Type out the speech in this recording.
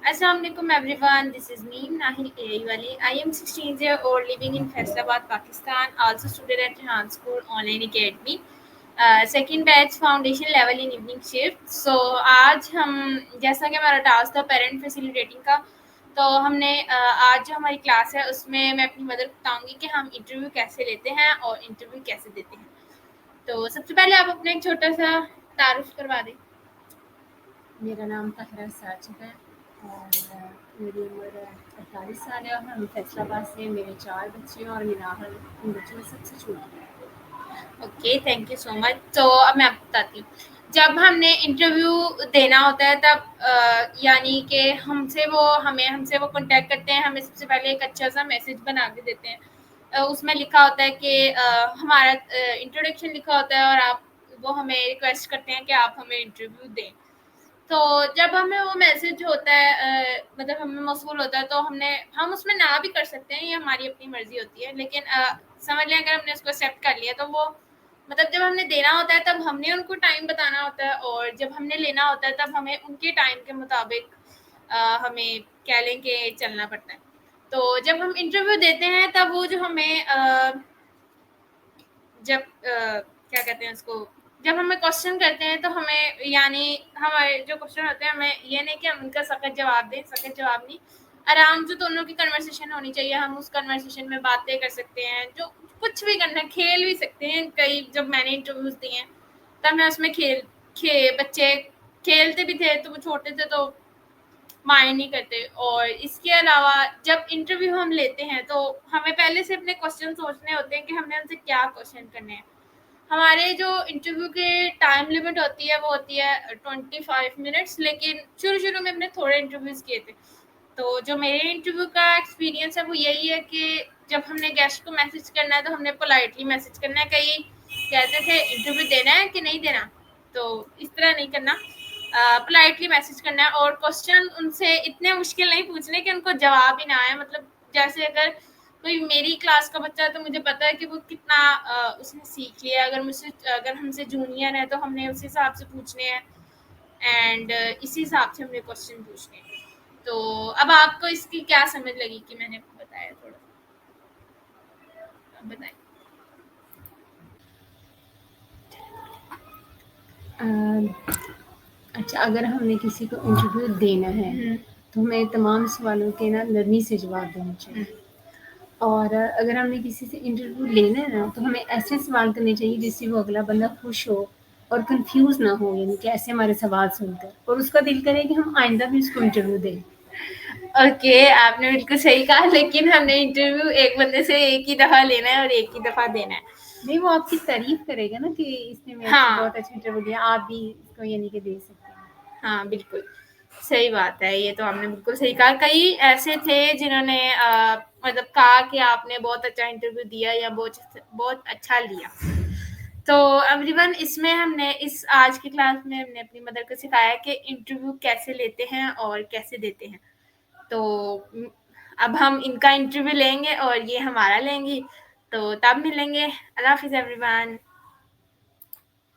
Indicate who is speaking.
Speaker 1: Assalamu alaikum everyone. This is me, Nahil AI Wali. I am 16 years old, living in Faisalabad, Pakistan. Also student at Rehan School Online Academy. Second batch foundation level in evening shift. So आज हम जैसा कि हमारा task था parent facilitating का, तो हमने आज जो हमारी क्लास है उसमें मैं अपनी मदर को बताऊंगी कि हम इंटरव्यू कैसे लेते हैं और इंटरव्यू कैसे देते हैं। तो सबसे पहले आप अपना एक छोटा सा तारुफ करवा दें।
Speaker 2: मेरा नाम ताहिरा साजिद है और मेरी उम्र 48 साल है और हम फैसलाबाद से मेरे 4 बच्चे हैं और मिनाहल उन बच्चों में सबसे छोटी है।
Speaker 1: Okay, thank you so much. तो अब मैं आपको बताती हूँ, जब हमने इंटरव्यू देना होता है तब यानी कि हमसे वो कांटेक्ट करते हैं, हमें सबसे पहले एक अच्छा सा मैसेज बना के देते हैं। उसमें लिखा होता है कि हमारा इंट्रोडक्शन लिखा होता है और वो हमें रिक्वेस्ट करते हैं कि आप हमें इंटरव्यू दें। तो जब हमें वो मैसेज होता है मतलब हमें मौसूल होता है, तो हम उसमें ना भी कर सकते हैं, ये हमारी अपनी मर्जी होती है। लेकिन समझ लें अगर हमने उसको एक्सेप्ट कर लिया तो वो मतलब जब हमने देना होता है तब हमने उनको टाइम बताना होता है, और जब हमने लेना होता है तब हमें उनके टाइम के मुताबिक हमें कह लें कि चलना पड़ता है। तो जब हम इंटरव्यू देते हैं तब वो जो हमें जब क्या कहते हैं उसको, जब हमें क्वेश्चन करते हैं तो हमें यानी हमारे जो क्वेश्चन होते हैं हमें ये नहीं कि हम उनका सख्त जवाब दें, सख्त जवाब नहीं, आराम से दोनों की कन्वर्सेशन होनी चाहिए। हम उस कन्वर्सेशन में बातें कर सकते हैं, जो कुछ भी करना है, खेल भी सकते हैं। कई जब मैंने इंटरव्यूज दिए हैं तब मैं उसमें बच्चे खेलते भी थे, तो वो छोटे थे तो माइंड नहीं करते। और इसके अलावा जब इंटरव्यू हम लेते हैं तो हमें पहले से अपने क्वेश्चन सोचने होते हैं कि हमने उनसे क्या क्वेश्चन करने हैं। हमारे जो इंटरव्यू के टाइम लिमिट होती है वो होती है 25 मिनट्स, लेकिन शुरू में हमने थोड़े इंटरव्यूज किए थे। तो जो मेरे इंटरव्यू का एक्सपीरियंस है वो यही है कि जब हमने गेस्ट को मैसेज करना है तो हमने पोलाइटली मैसेज करना है। कई कहते थे इंटरव्यू देना है कि नहीं देना, तो इस तरह नहीं करना, पोलाइटली मैसेज करना है। और क्वेश्चन उनसे इतने मुश्किल नहीं पूछने कि उनको जवाब ही ना आए। मतलब जैसे अगर कोई मेरी क्लास का बच्चा है तो मुझे पता है कि वो कितना उसने सीख लिया। अगर हमसे जूनियर है तो हमने उस हिसाब से पूछने हैं, एंड इसी हिसाब से हमने क्वेश्चन पूछने हैं। तो अब आपको इसकी क्या समझ लगी कि मैंने आपको बताया थोड़ा सा, अब बताएं।
Speaker 2: अच्छा, अगर हमने किसी को इंटरव्यू देना है तो हमें तमाम सवालों के ना नरमी से जवाब देना चाहिए। और अगर हमने किसी से इंटरव्यू लेना है ना तो हमें ऐसे सवाल करने चाहिए जिससे वो अगला बंदा खुश हो और कंफ्यूज ना हो, यानी कि ऐसे हमारे सवाल सुनकर और उसका दिल करे कि हम आइंदा भी उसको इंटरव्यू दें।
Speaker 1: ओके, आपने बिल्कुल सही कहा, लेकिन हमने इंटरव्यू एक बंदे से एक ही दफ़ा लेना है और एक ही दफ़ा देना है।
Speaker 2: नहीं, वो आपकी तारीफ करेगा ना कि इसने मेरे से बहुत अच्छा इंटरव्यू दिया, आप भी इसको यानी कि दे सकते हैं।
Speaker 1: हाँ, बिल्कुल सही बात है, ये तो आपने बिल्कुल सही कहा। कई ऐसे थे जिन्होंने मतलब कहा कि आपने बहुत अच्छा इंटरव्यू दिया या बहुत अच्छा लिया। तो एवरीवन, इसमें हमने इस आज की क्लास में हमने अपनी मदर को सिखाया कि इंटरव्यू कैसे लेते हैं और कैसे देते हैं। तो अब हम इनका इंटरव्यू लेंगे और ये हमारा लेंगी, तो तब मिलेंगे। अल्लाह हाफ़िज़ एवरीवन।